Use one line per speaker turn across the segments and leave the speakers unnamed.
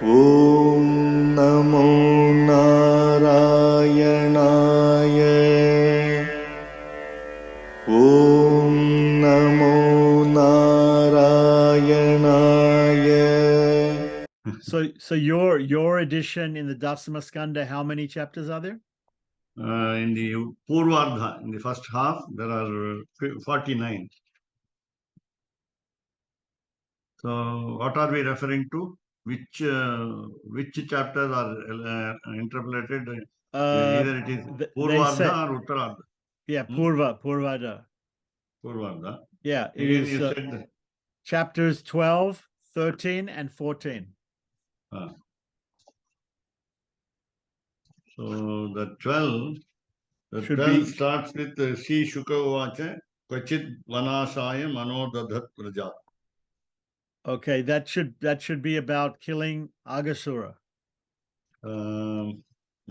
ॐ नमो नारायणाय ॐ नमो नारायणाय.
So your edition in the Dasama Skanda, how many chapters are there?
In the Purvardha, in the first half, there are 49. So, what are we referring to? Which chapters are interpolated? Either it is Purvardha or Uttarardha.
Yeah, Purvada.
Purvardha.
Yeah, it
Again,
is
you said
chapters 12, 13, and 14.
So the 12 starts with Sri Shuka Uvacha Kvachit Vanashaya Manodadhat Praja.
Okay, that should be about killing Aghasura.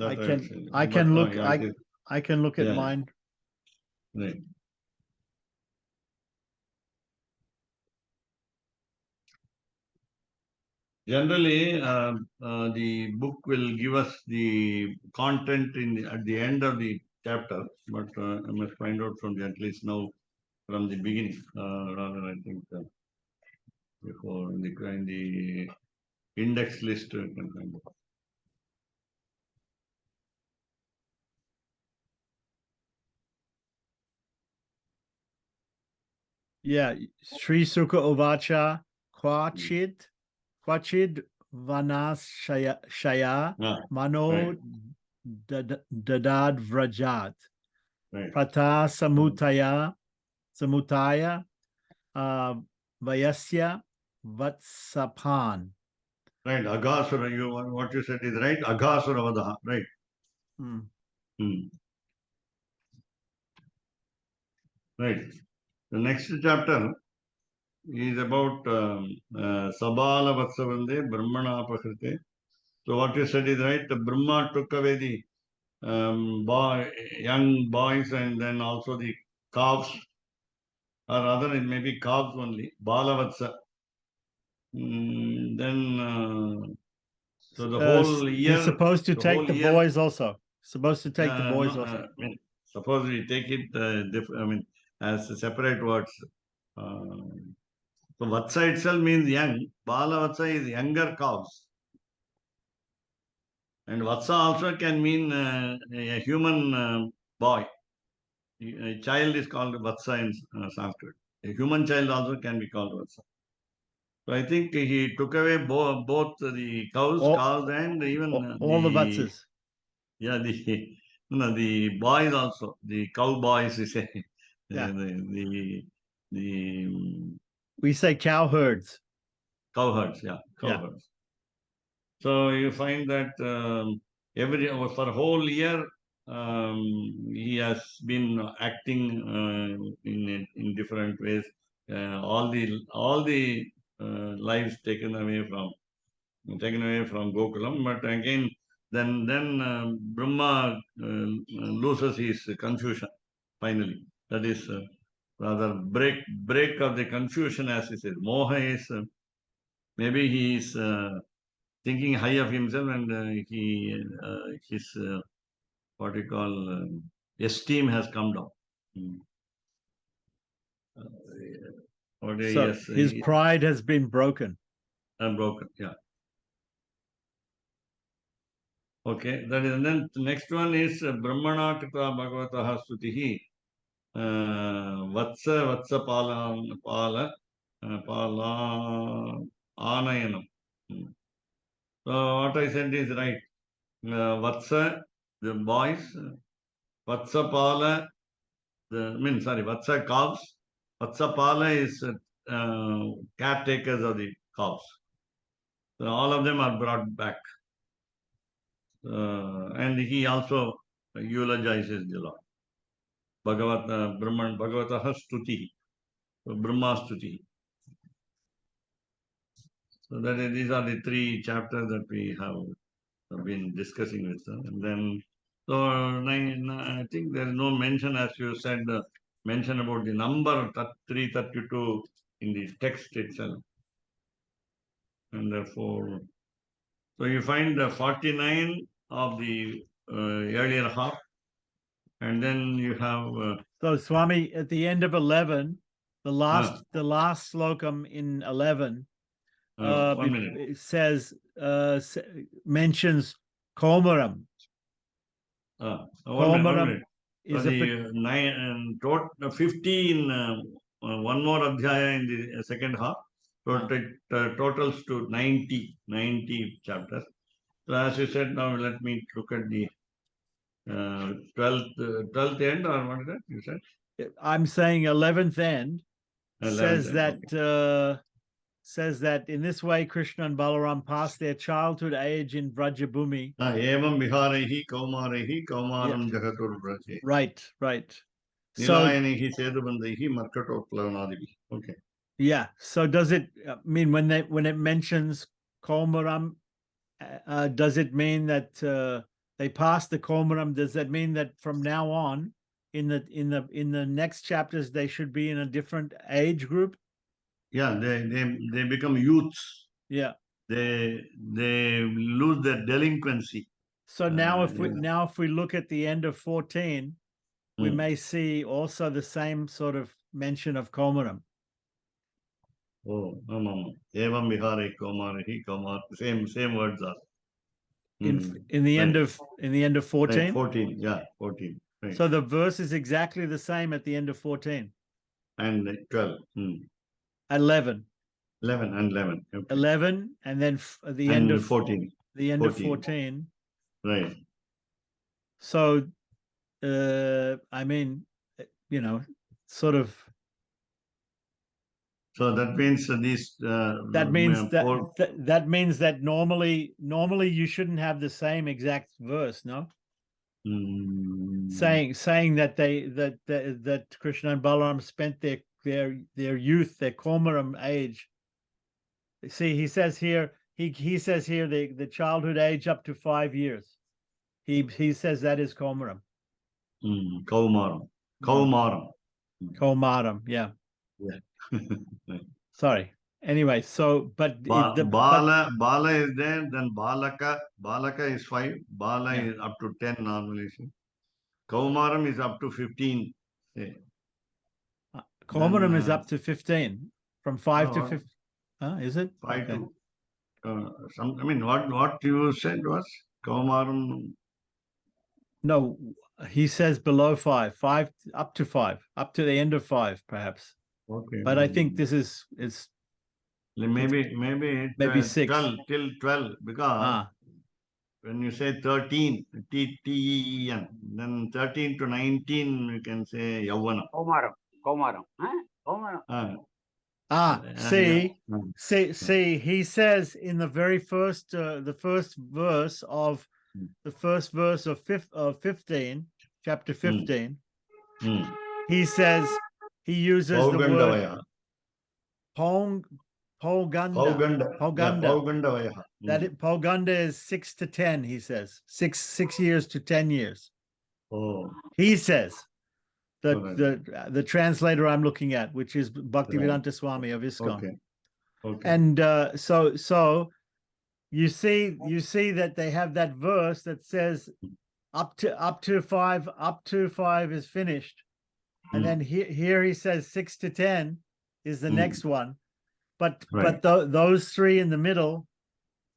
I can look at mine.
Right. Generally, the book will give us the content at the end of the chapter, but I must find out at least now from the beginning, rather I think before in the index list you can find out.
Yeah, Sri Sukha Uvacha Kwachid Vanas Shaya Mano Dadad Vrajat Prata Samutaya Vayasya Vatsapan.
Right, Aghasura, what you said is right, Aghasura Vadaha, right. Right. The next chapter is about Sabala Vatsavande Brahmana Pakrite. So what you said is right. The Brahma took away the young boys and then also the calves, or rather it may be calves only, Balavatsa. So the whole year.
He's supposed to take the boys also. Supposed to take the boys also.
Suppose we take it, as separate words. So Vatsa itself means young. Balavatsa is younger cows. And Vatsa also can mean a human boy. A child is called Vatsa in Sanskrit. A human child also can be called Vatsa. So I think he took away both the cows and even
all the Vatsas.
Yeah, the boys also, the cow boys, we say.
Yeah.
We
say cow herds.
Cow herds, yeah, herds. So you find that for a whole year, he has been acting in different ways. All the lives taken away from Gokulam, but again, then Brahma loses his confusion finally. That is rather break of the confusion, as he says. Moha is maybe he is thinking high of himself, and his what we call esteem has come down.
His pride has been broken.
Broken, yeah. Okay, that is, and then the next one is Brahmana Krita Bhagavataha Stutihi Vatsa Pala Anayanam. So what I said is right. Vatsa, the boys, Vatsa Pala, Vatsa calves. Vatsa Pala is caretakers of the calves. So all of them are brought back. And he also eulogizes the Lord. Bhagavataha Stuti, Brahma Stuti. So these are the three chapters that we have been discussing with them. And then, so I think there is no mention, as you said, mention about the number 332 in the text itself. And therefore, So you find the 49 of the earlier half, and then you have
So Swami, at the end of 11, the last slokam in 11,
1 minute.
it says mentions Komaram.
One
Komaram
minute.
is
The 50 in one more adhyaya in the second half. So it totals to 90 chapters. So as you said, now let me look at the 12th end, or what is that you said?
I'm saying 11th end
11th end,
says that in this way Krishna and Balaram passed their childhood age in Vrajabhumi.
Evam viharaihi kaumaram jagatur braje.
Right. So
Nilayanihi sedubandaihi markatoplavnadihi. Okay.
yeah. So does it mean when it mentions Komaram, does it mean that they passed the Komaram? Does that mean that from now on, in the next chapters, they should be in a different age group?
Yeah, they become youths.
Yeah.
They lose their delinquency.
So now if we look at the end of 14, we may see also the same sort of mention of Komaram.
Oh, evam vihare kaumarahi kaumar. Same words are.
In the end of 14.
Right, 14, yeah, 14. Right.
So the verse is exactly the same at the end of 14.
And 12.
11.
11 and 11. Okay.
11 and then the
and
end of
14.
The end 14. Of 14.
Right.
So I mean, sort of.
So that means these.
That means that normally you shouldn't have the same exact verse, no? Saying that that Krishna and Balaram spent their youth, their Komaram age. See, he says here the childhood age up to 5 years. He says that is Komaram.
Kaumaram.
Komaram, yeah. Sorry. Anyway, so but
Bala is there, then Balaka is 5, Bala is up to 10 normally. Kaumaram is up to 15.
Komaram is up to 15, from 5 to 15. Is it
5 to I mean, what you said was Kaumaram.
No, he says below 5 up to 5, up to the end of 5, perhaps.
Okay.
But I think this is
maybe
6
till 12, because when you say 13, T-E-E-N, then 13 to 19 you can say Yavana.
Komaram.
See, he says in the very first the first verse of 15, chapter 15, he says, he uses the word Poganda. That Poganda is 6 to 10, he says. 6 years to 10 years.
Oh.
He says the translator I'm looking at, which is Bhaktivedanta Swami of ISKCON.
Okay.
And so you see that they have that verse that says up to 5 is finished. And then here he says 6 to 10 is the next one. But those three in the middle,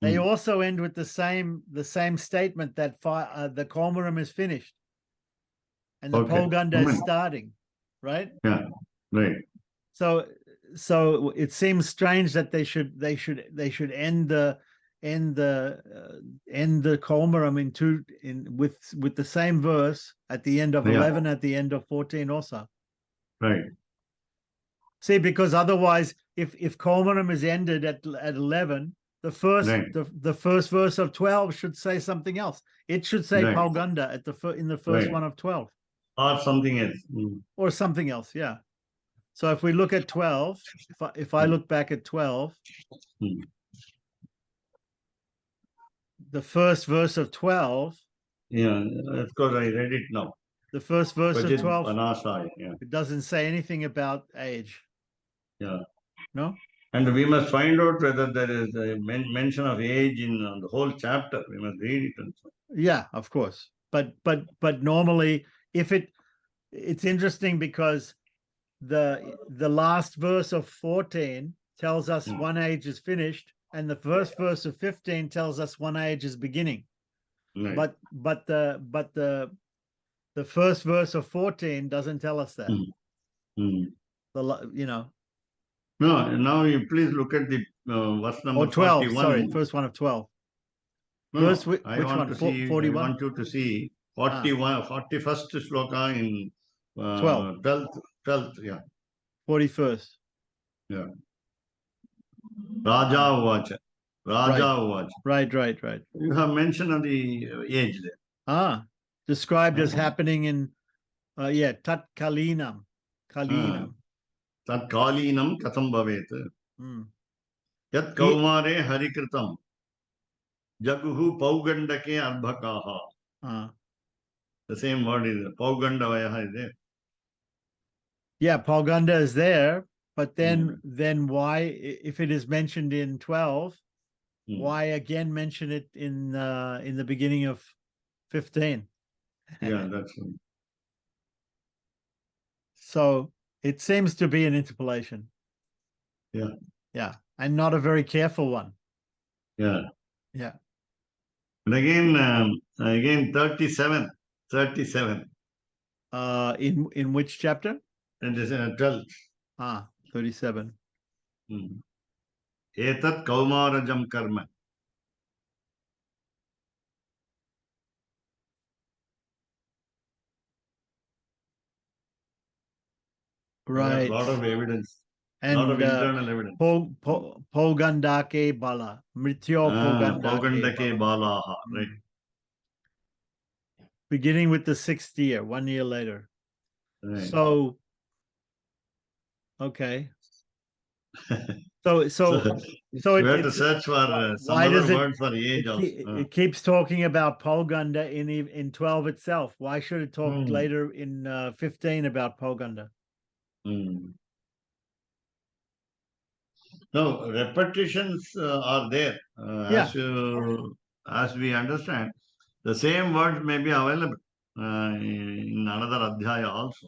they also end with the same statement that the Komaram is finished and the Poganda is starting, right?
Yeah, right.
So it seems strange that they should end the Komaram with the same verse at the end of 11, at the end of 14 also.
Right.
See, because otherwise, if Komaram is ended at 11, the first verse of 12 should say something else. It should say Poganda in the first one of 12,
or something else.
Or something else, yeah. So if we look at 12, if I look back at 12, the first verse of 12.
Yeah, of course, I read it now.
The first verse of 12,
Anasai, yeah.
it doesn't say anything about age.
Yeah.
No?
And we must find out whether there is a mention of age in the whole chapter. We must read it. And so.
Yeah, of course. But normally, if it's interesting because the last verse of 14 tells us one age is finished, and the first verse of 15 tells us one age is beginning.
Right.
But the first verse of 14 doesn't tell us that. You know.
No, now you please look at the verse number
12.
41.
Sorry, first one of 12.
No,
Verse,
no, I
which
want
one?
to see.
41?
I want you to see 41, 41st sloka in
12.
12th, yeah.
41st.
Yeah. Raja Uvacha. Raja Uvacha.
Right.
You have mentioned of the age there.
Described as happening in Tat Kalinam. Kalinam.
Tat Kalinam Katham Bhavet. Yat Kaumare Harikritam. Jaguhu Paugandake Arbhakaha. The same word is Paugandavaya is there.
Yeah, Pauganda is there, but then why, if it is mentioned in 12, why again mention it in the beginning of 15?
Yeah, that's right.
So it seems to be an interpolation. Yeah, and not a very careful one.
Yeah.
And
again 37.
In which chapter?
And this is 12.
37.
Etat Kaumarajam Karma.
Right.
A lot of evidence.
And
lot of internal evidence.
Pogandake Bala. Mrityo
Pogandake Bala. Right.
Beginning with the 6th year, 1 year later.
Right.
So, okay. So
we have to search for some other word for age also.
It keeps talking about Poganda in 12 itself. Why should it talk later in 15 about Poganda?
No, repetitions are there. As we understand, the same words may be available in another adhyaya also.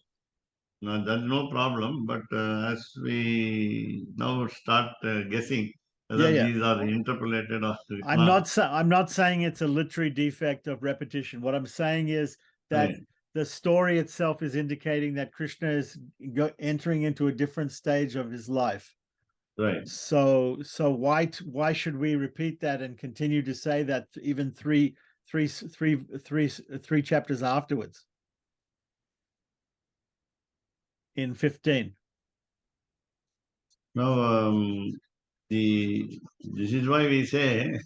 That's no problem. But as we now start guessing whether these are interpolated or
I'm not saying it's a literary defect of repetition. What I'm saying is that the story itself is indicating that Krishna is entering into a different stage of his life.
Right.
So why should we repeat that and continue to say that even three chapters afterwards in 15?
Now this is why we say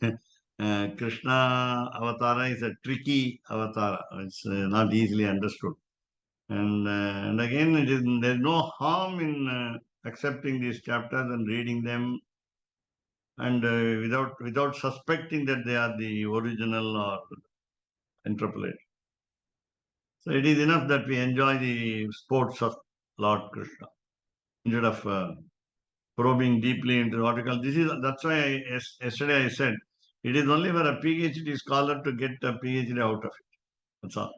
Krishna Avatara is a tricky Avatara. It's not easily understood. And again, there's no harm in accepting these chapters and reading them, and without suspecting that they are the original or interpolated. So it is enough that we enjoy the sports of Lord Krishna instead of probing deeply into what we call. That's why yesterday I said it is only for a PhD scholar to get a PhD out of it. That's all.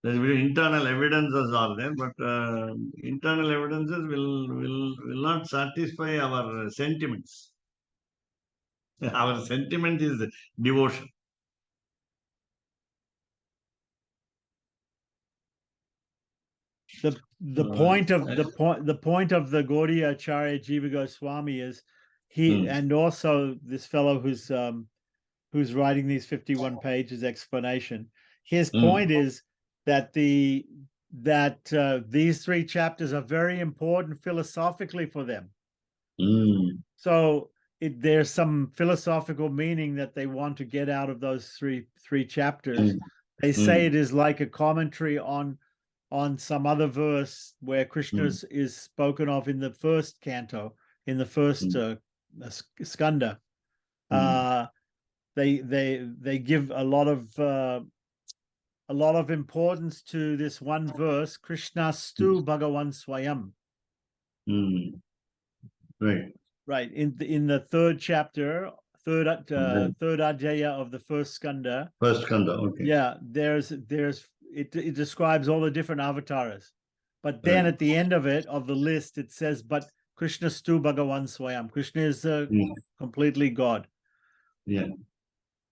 There's internal evidences are there, but internal evidences will not satisfy our sentiments. Our sentiment is devotion.
The point of the the Gaudiya Acharya Jiva Goswami is and also this fellow who's writing these 51 pages explanation. His point is that these 3 chapters are very important philosophically for them. So there's some philosophical meaning that they want to get out of those three chapters. They say it is like a commentary on some other verse where Krishna is spoken of in the first canto, in the first skanda. They give a lot of importance to this one verse, Krishna Stu Bhagavan Swayam.
Right.
Right. In the third chapter, third
Right.
third adhyaya of the first skanda.
First kanda. Okay.
Yeah, it describes all the different avatars. But then
Right.
at the end of the list, it says, but Krishna stu Bhagavan Swayam. Krishna is completely God.
Yeah.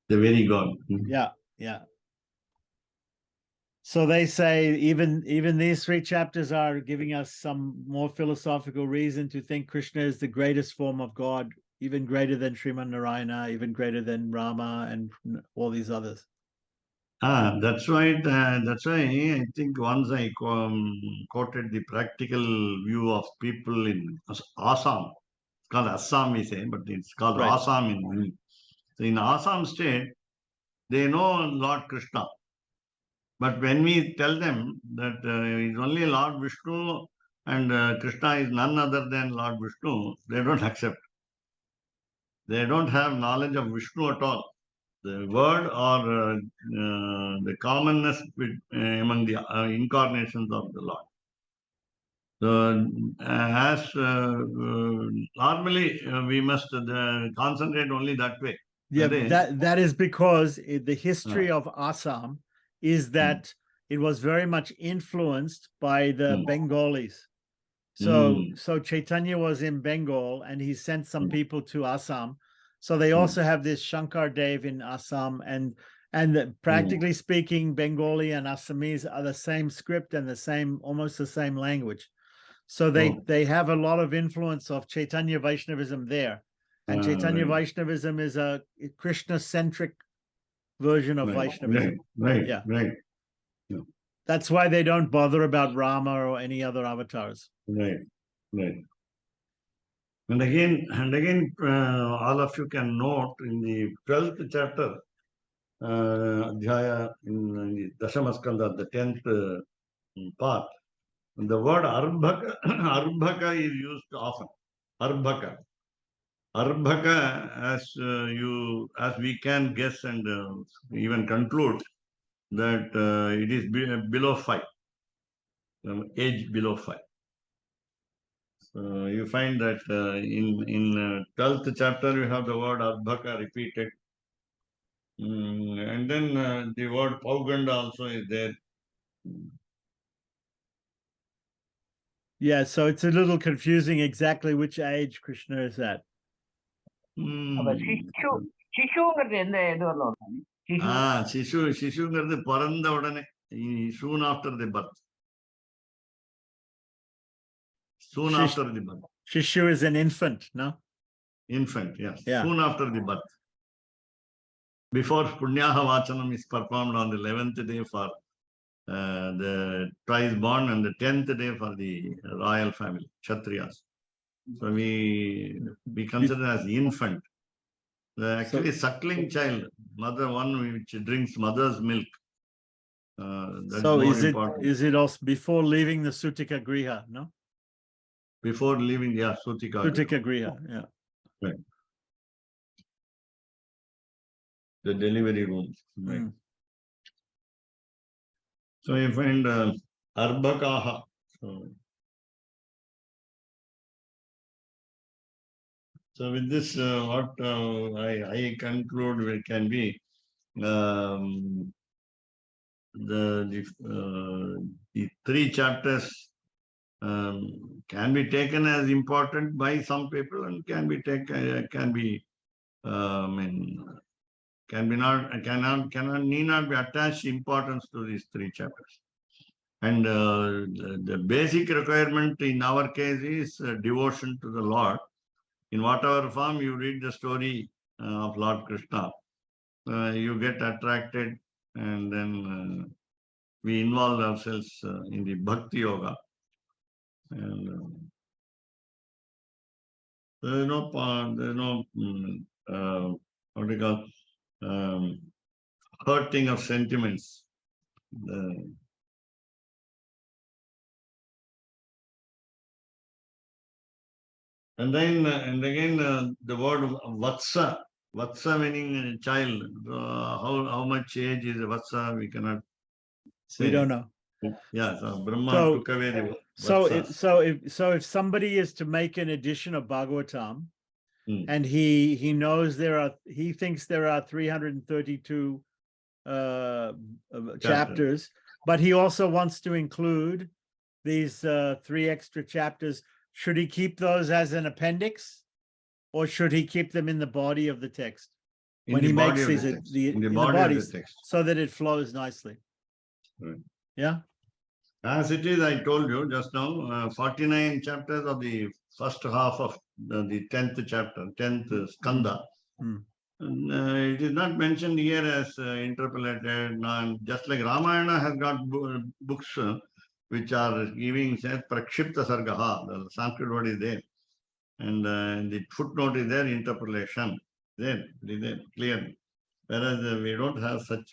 The very God.
Yeah, yeah. So they say even these three chapters are giving us some more philosophical reason to think Krishna is the greatest form of God, even greater than Sriman Narayana, even greater than Rama and all these others.
That's right. That's why I think once I quoted the practical view of people in Assam. It's called Assam, we say, but it's called
Right.
Assam in. So in Assam state, they know Lord Krishna. But when we tell them that he's only Lord Vishnu and Krishna is none other than Lord Vishnu, they don't accept. They don't have knowledge of Vishnu at all. The word or the commonness among the incarnations of the Lord. So, normally we must concentrate only that way.
Yeah, that is because the history
uh,
of Assam is that it was very much influenced by the Bengalis. So Chaitanya was in Bengal and he sent some people to Assam. So they also have this Shankar Dev in Assam, and practically speaking, Bengali and Assamese are the same script and almost the same language. So they have a lot of influence of Chaitanya Vaishnavism there. And Chaitanya
right.
Vaishnavism is a Krishna-centric version of Vaishnavism.
Right.
Yeah.
Right.
That's why they don't bother about Rama or any other avatars.
Right. Right. And again, all of you can note in the 12th chapter, Adhyaya in the Dashamaskanda, the 10th part, the word Arbhaka, Arbhaka is used often. Arbhaka. Arbhaka, as we can guess and even conclude, that it is below 5, age below 5. So you find that in 12th chapter you have the word Arbhaka repeated. And then the word Pauganda also is there.
Yeah, so it's a little confusing exactly which age Krishna is at.
சிசுங்கிறது எந்த இது வரல வரும்
சிசுங்கிறது பிறந்த உடனே soon after the birth. Soon after the birth.
Shishu is an infant, no?
Infant, yes.
Yeah.
Soon after the birth. Before Punyaha Vachanam is performed on the 11th day for the twice born and the 10th day for the royal family, Kshatriyas. So we consider as infant. Actually, suckling child, one which drinks mother's milk. That's
so
more important.
Is it also before leaving the Sutika Griha, no?
Before leaving, yeah, Sutika
Griha, yeah.
Right. The delivery room. Right. So you find Arbhakaha. So with this, what I conclude can be the 3 chapters can be taken as important by some people and need not be attached importance to these 3 chapters. And the basic requirement in our case is devotion to the Lord. In whatever form you read the story of Lord Krishna, you get attracted, and then we involve ourselves in the Bhakti Yoga. And there's no what do you call, hurting of sentiments. And again, the word Vatsa. Vatsa meaning child. How much age is Vatsa? We cannot say.
We don't know.
Yeah, so Brahma
So-
took away the
So
Vatsas.
if somebody is to make an edition of Bhagavatam,
Hmm.
and he knows he thinks there are 332 chapters, but he also wants to include these 3 extra chapters. Should he keep those as an appendix, or should he keep them in the body of the text
In
when
the
he
body
makes
of the
these
text.
in the
body of
bodies,
the text.
so that it flows nicely?
Right.
Yeah.
As it is, I told you just now, 49 chapters of the first half of the 10th chapter, 10th skanda.
Mm.
It is not mentioned here as interpolated, just like Ramayana has got books which are giving, says, Prakshipta Sargaha, the Sanskrit word is there. And the footnote is there, interpolation. There, it is there, clear. Whereas we don't have such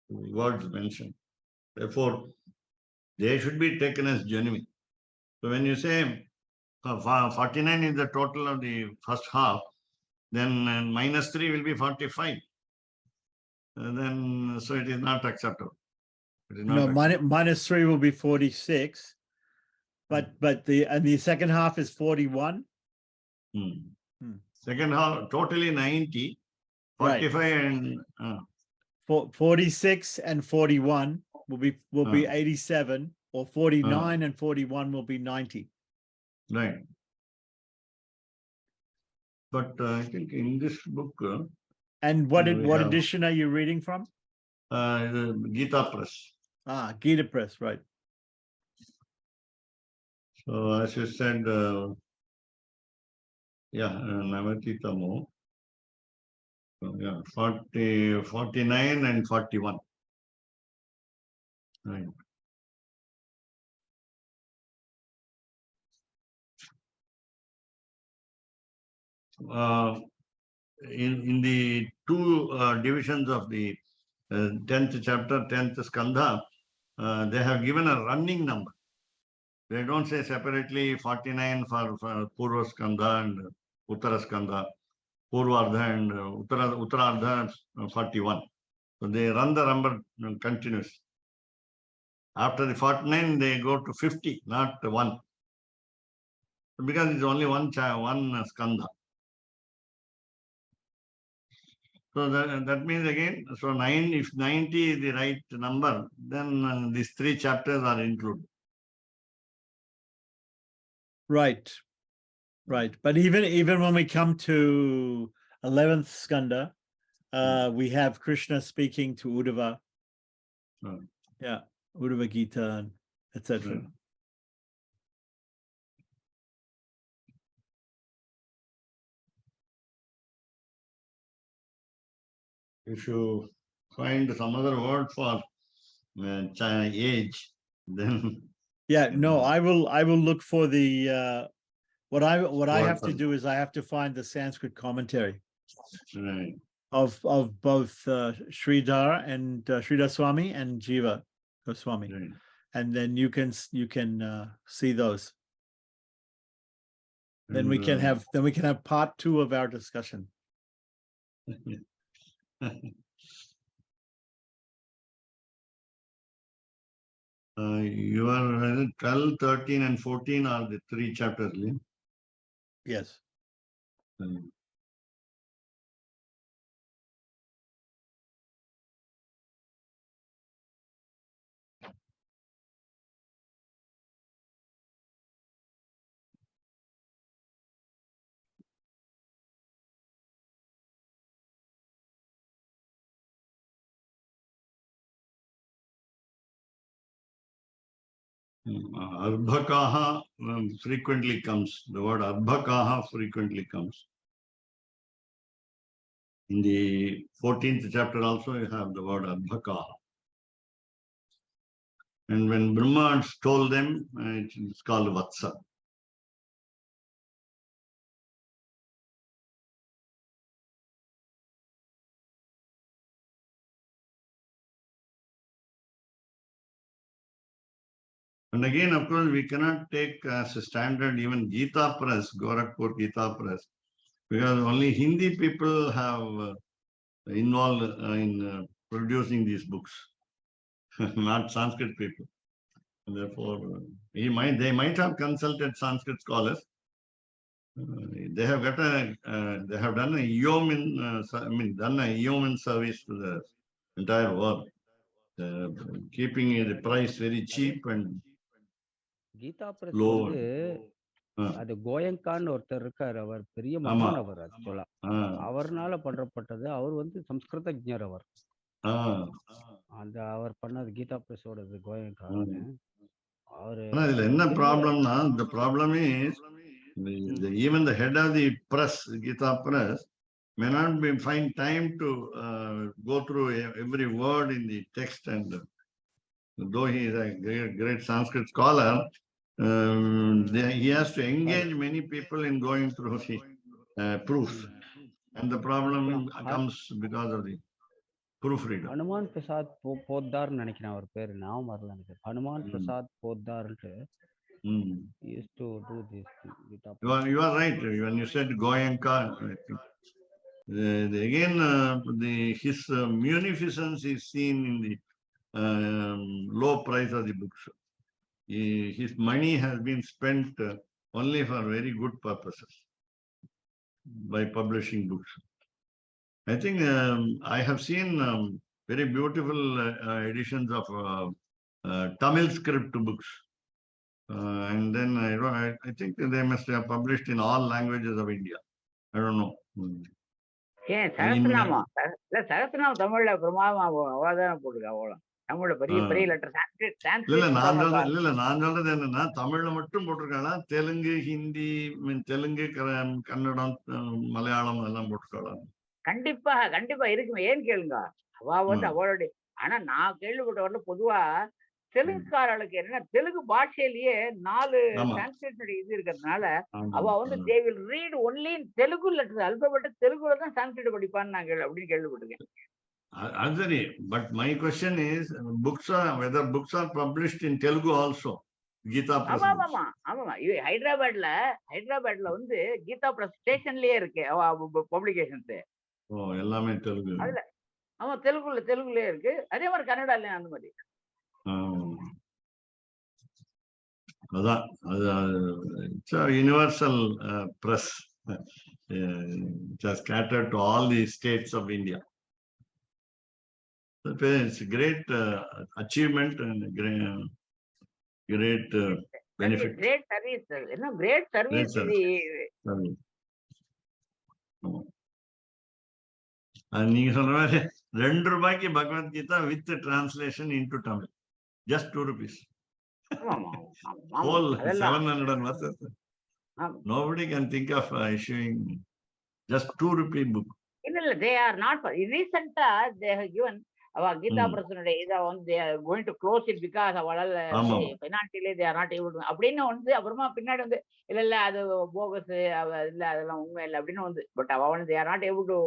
words mentioned. Therefore, they should be taken as genuine. So when you say 49 is the total of the first half, then -3 will be 45. Then so it is not acceptable. It is not
No,
acceptable.
-3 will be 46, but the second half is 41.
Second half totally 90,
Right.
45 and
46 and 41 will be 87, or 49 and 41 will be 90.
right. But I think in this book,
And what
we have-
edition are you reading from?
the Gita Press.
Gita Press, right?
So as you said, Navatitamo. So, yeah, 49 and 41. Right. In the two divisions of the 10th chapter, 10th skandha, they have given a running number. They don't say separately 49 for Purva skandha and Uttara skandha, Purvardha and Uttarardha 41. So they run the number continuously. After the 49, they go to 50, not 1. Because it's only one skandha. So that means again, so if 90 is the right number, then these 3 chapters are included.
Right. But even when we come to 11th skanda, we have Krishna speaking to Uddhava. Yeah, Uddhava Gita, etc.
If you find some other word for age, then
Yeah, no, I will look for the what I have to
for-
do is I have to find the Sanskrit commentary
right.
of both Sridhara and Sridhar Swami and Jiva Goswami,
Right.
and then you can see those. Then we can have part 2 of our discussion.
Your 12, 13, and 14 are the 3 chapters.
Yes.
Arbhakaha frequently comes. The word Arbhakaha frequently comes. In the 14th chapter also you have the word Arbhakaha. And when Brahma told them, it's called Vatsa. And again, of course, we cannot take as a standard even Gita Press, Gorakhpur Gita Press, because only Hindi people have involved in producing these books. not Sanskrit people. And therefore, they might have consulted Sanskrit scholars. They have got they have done a yeoman, done a yeoman service to the entire world, keeping the price very cheap and
கீதா பிரஸ்
low.
வந்து அது கோயங்கான்னு ஒருத்தர் இருக்காரு. அவர் பெரிய
ஆமா.
மகான். அவர் ஆக்சுவலா
Ah,
அவர்னால பண்றப்பட்டது. அவர் வந்து சம்ஸ்கிருதஜர். அவர்
ah.
அந்த அவர் பண்ணது கீதா பிரஸோடது கோயங்கான்னு. அவரு
ஆனா இதுல என்ன ப்ராப்ளம்னா, the problem is even the head of the press, Gita press, may not find time to go through every word in the text, and though he is a great Sanskrit scholar, he has to engage many people in going through the proofs, and the problem comes because of the proofreader.
Hanuman Prasad போத்தார்னு நினைக்கிறேன் அவர் பேரு. நான் வரல எனக்கு. Hanuman Prasad போத்தார்ன்ட்டு used to do this thing. Gita press.
You are right when you said Goenka. Again, his munificence is seen in the low price of the books. His money has been spent only for very good purposes by publishing books. I think I have seen very beautiful editions of Tamil script books. And then I think they must have published in all languages of India. I don't know.
ஏன் சகஸ்திரநாமம் இல்ல சகஸ்திரநாமம் தமிழ்ல பிரமாதமா அவ்வளவுதானே போட்டுருக்கா. அவ்வளவு தமிழ்ல பெரிய பெரிய letter
இல்ல நான் சொல்றது என்னன்னா, தமிழ்ல மட்டும் போட்டிருக்காளா, தெலுங்கு, ஹிந்தி, தெலுங்கு, கன்னடம், மலையாளம் எல்லாம் போட்டிருக்காளா?
கண்டிப்பா கண்டிப்பா இருக்குமே. ஏன் கேளுங்க. அவ வந்து அவளுடைய ஆனா நான் கேள்விப்பட்ட பொதுவா தெலுங்குக்காரர்களுக்கு என்ன தெலுங்கு பாஷையிலேயே 4 சான்ஸ்கிரிட் இது இருக்கிறதுனால அவ வந்து they will read only in Telugu letter alphabet தெலுங்குல தான் சான்ஸ்கிரிட் படிப்பான்னு நான் அப்படின்னு கேள்விப்பட்டிருக்கேன்.
சரி, but my question is whether books are published in Telugu also. Gita Press.
ஆமா இது ஹைதராபாத்ல வந்து கீதா பிரஸ் ஸ்டேஷன்லயே இருக்கு பப்ளிகேஷன்ஸ்.
எல்லாமே தெலுங்கு.
அதுல ஆமா தெலுங்குலயே இருக்கு. அதே மாதிரி கன்னடாலயும் அந்த மாதிரி.
அதான் it's a universal press. It has scattered to all the states of India. It's a great achievement and great benefit.
Great service. Great service.
நீங்க சொல்ற மாதிரி 2 ரூபாய்க்கு Bhagavad Gita with translation into Tamil, just 2 rupees. Whole 700 verses. Nobody can think of issuing just 2 rupee book.
இல்ல they are not recently they have given our Gita Prasnude இத வந்து they are going to close it because அவளால financially they are not able to அப்படின்னு வந்து அப்புறமா பின்னாடி வந்து இல்ல அது போகஸ் இல்ல அதெல்லாம் உண்மை இல்லை அப்படின்னு வந்து பட் அவ வந்து they are not able to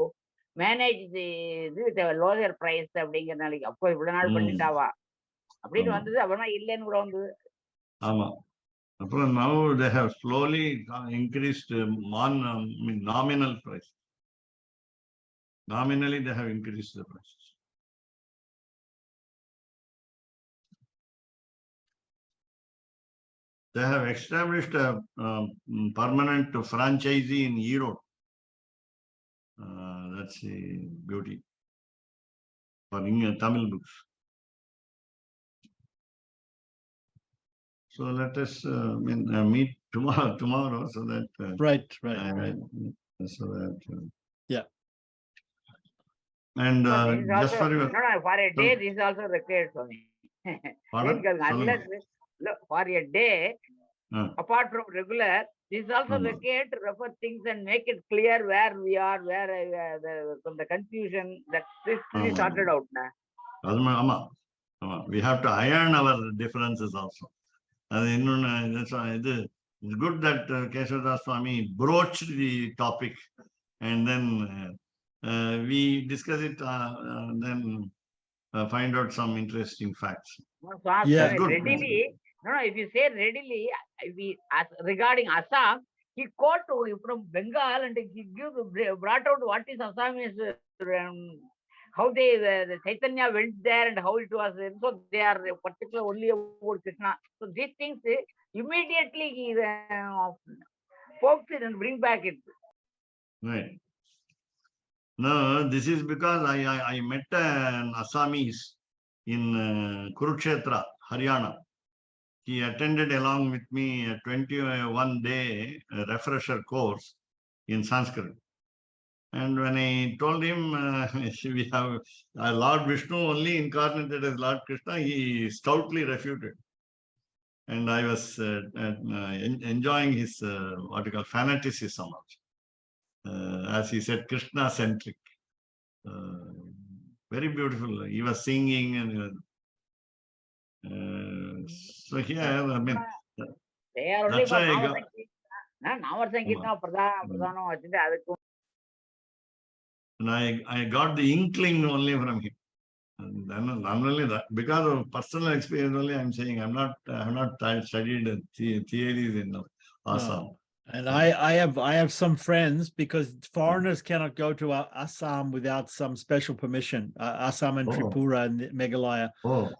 manage the lower price அப்படிங்கறனால அப்போ இவ்வளவு நாள் பண்ணிட்டாவா அப்படின்னு வந்தது. அப்புறமா இல்லன்னு கூட வந்தது.
ஆமா, அப்புறம் now they have slowly increased nominal price. Nominally they have increased the prices. They have established a permanent franchisee in Europe. That's the beauty for Tamil books. So let us meet tomorrow so that
right.
So that
yeah.
And just
also,
for your
for a day this is also required for me. Unless for a day apart from regular this is also required to refer things and make it clear where we are, where from the confusion that this is sorted out now.
We have to iron our differences also. It's good that Keshavdas Swami broached the topic and then we discuss it then find out some interesting facts.
Yeah,
good.
Readily, if you say readily, regarding Assam, he called from Bengal and he brought out what is Assamese how the Chaitanya went there and how it was. So they are particular only about Krishna. So these things immediately he pokes it and bring back it.
Right. No, this is because I met an Assamese in Kurukshetra, Haryana. He attended along with me a 21-day refresher course in Sanskrit. And when I told him we have Lord Vishnu only incarnated as Lord Krishna, he stoutly refuted. And I was enjoying his what you call fanaticism, as he said, Krishna centric. Very beautiful. He was singing and so here, I mean,
They are only
that's
for
why I
Nama
got.
Sankirtana. Nama Sankirtana Pradhanam vachinde adukku.
And I got the inkling only from him. And then not only that, because of personal experience only, I'm saying I have not studied theories in Assam.
No. And I have some friends, because foreigners cannot go to Assam without some special permission. Assam and Tripura and Meghalaya.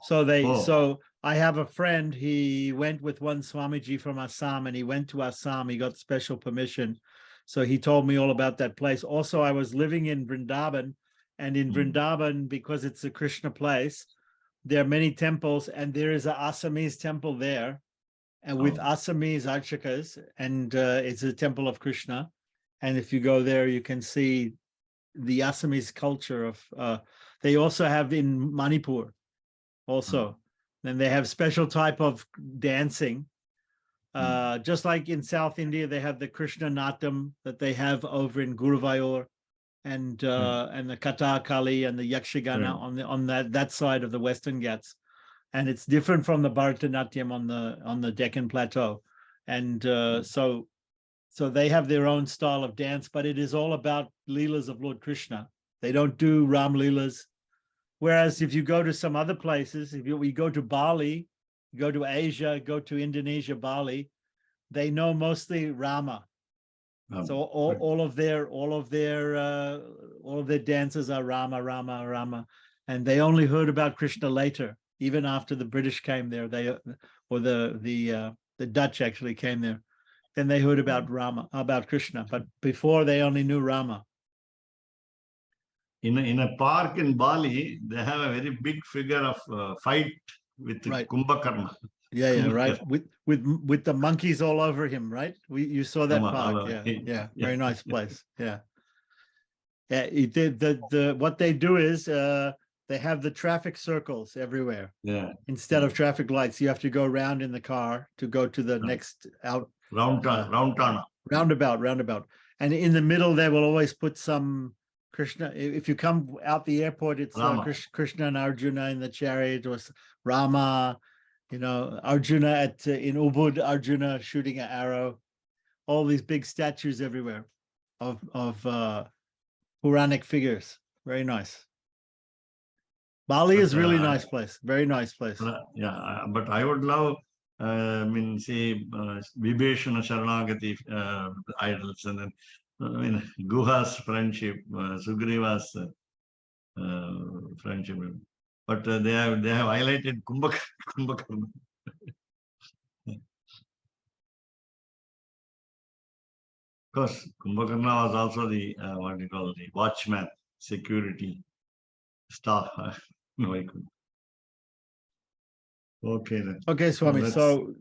So I have a friend. He went with one Swamiji from Assam, and he went to Assam. He got special permission, so he told me all about that place. Also, I was living in Vrindavan, and in Vrindavan, because it's a Krishna place, there are many temples, and there is an Assamese temple there. And with Assamese archakas, and it's a temple of Krishna. And if you go there, you can see the Assamese culture of. They also have in Manipur, also. Then they have special type of dancing, just like in South India, they have the Krishna Natam that they have over in Guruvayur, and the Kathakali and the Yakshagana on that side of the Western Ghats. And it's different from the Bharatanatyam on the Deccan Plateau. And so they have their own style of dance, but it is all about Leelas of Lord Krishna. They don't do Ram Leelas. Whereas if you go to some other places, if we go to Bali, go to Asia, go to Indonesia, Bali, they know mostly Rama. So all of their dances are Rama, Rama, Rama. And they only heard about Krishna later. Even after the British came there, the Dutch actually came there. Then they heard about about Krishna, but before they only knew Rama.
In a park in Bali, they have a very big figure of fight with Kumbhakarna.
Yeah, right. With the monkeys all over him, right? You saw that park. Yeah. Very nice place. Yeah. What they do is they have the traffic circles everywhere.
Yeah.
Instead of traffic lights, you have to go around in the car to go to the next roundabout. And in the middle, they will always put some Krishna. If you come out the airport, it's Krishna and Arjuna in the chariot, or Rama, Arjuna in Ubud, Arjuna shooting an arrow. All these big statues everywhere of Puranic figures. Very nice. Bali is really nice place. Very nice place.
Yeah, but I would love, say, Vibheshana Sharanagati idols, and then, Guha's friendship, Sugriva's friendship. But they have highlighted Kumbhakarna. Of course, Kumbhakarna was also the what you call the watchman, security staff. Okay then.
Okay, Swami. So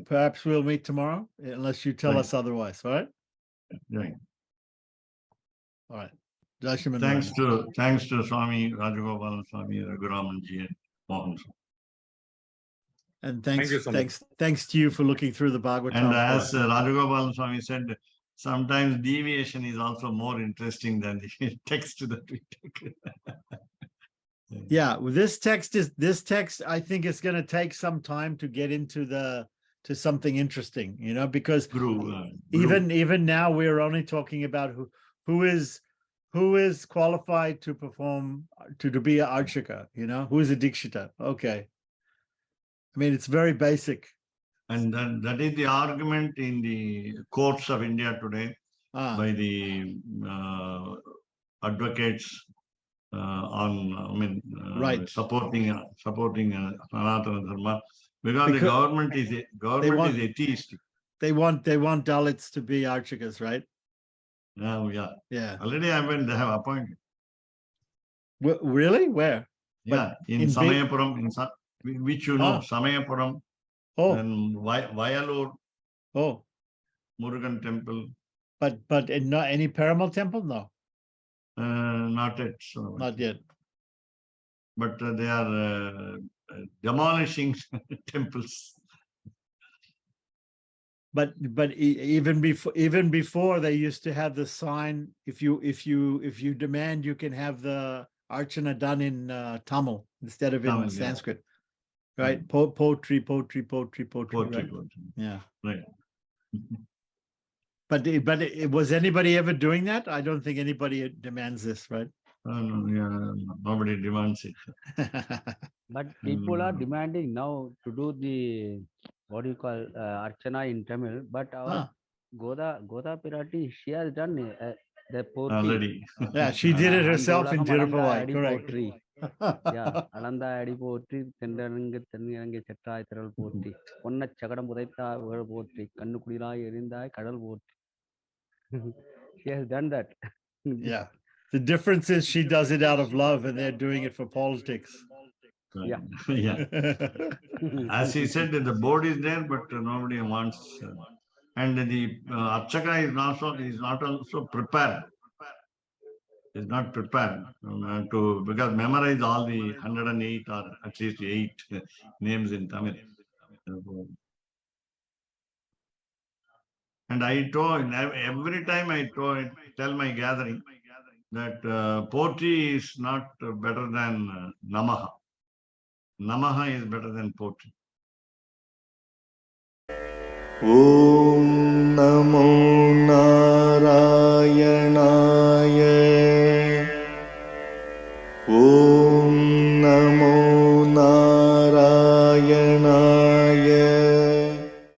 perhaps we'll meet tomorrow, unless you tell us otherwise. All right.
Right.
All right. Jai
Thanks to Swami Rajagopalan Swami, Raguramanji, and Mohan.
And thanks to you for looking through the Bhagavatam.
And as Rajagopalan Swami said, sometimes deviation is also more interesting than the text that we take.
Yeah, this text I think is going to take some time to get into something interesting, because even now we're only talking about who is qualified to perform, to be an archaka, who is a dikshita. Okay. I mean, it's very basic.
And that is the argument in the courts of India today by the advocates
Right.
supporting Sanatana Dharma, because the
Because
government is
want-
atheistic.
They want Dalits to be archakas, right?
Yeah.
Yeah.
Already they have appointed.
Really? Where?
Yeah, in
in big-
Samayapuram, which you know,
Ah.
Samayapuram,
Oh,
and Vayalur
oh,
Murugan temple,
but in not any Perumal temple? No,
not yet. So,
not yet.
but they are demolishing temples.
But even before they used to have the sign, if you demand, you can have the archana done in Tamil instead of in
Tamil, yeah.
Sanskrit, right? Poetry,
Poetry,
right?
poetry.
Yeah.
Right.
But was anybody ever doing that? I don't think anybody demands this, right?
Yeah, nobody demands it.
But people are demanding now to do the what do you call Archana in Tamil. But our Goda Pirati, she has done the poetry.
Already.
Yeah, she did it herself in Tirupavai, correct.
Poetry. Yeah, Alanda Adi poetry, Tendananga Tenanga Chatra Iteral poetry, Ponna Chakadam Budeta poetry, Kanukudira Yerinda Kadal poetry. She has done that.
Yeah. The difference is she does it out of love and they're doing it for politics.
Yeah.
Yeah. As he said, the board is there, but nobody wants. And the Archaka is not also prepared. Is not prepared because memorize all the 108 or at least 8 names in Tamil. And I told every time tell my gathering that poetry is not better than Namaha. Namaha is better than poetry.
Om Namo Narayanaya. Om Namo Narayanaya.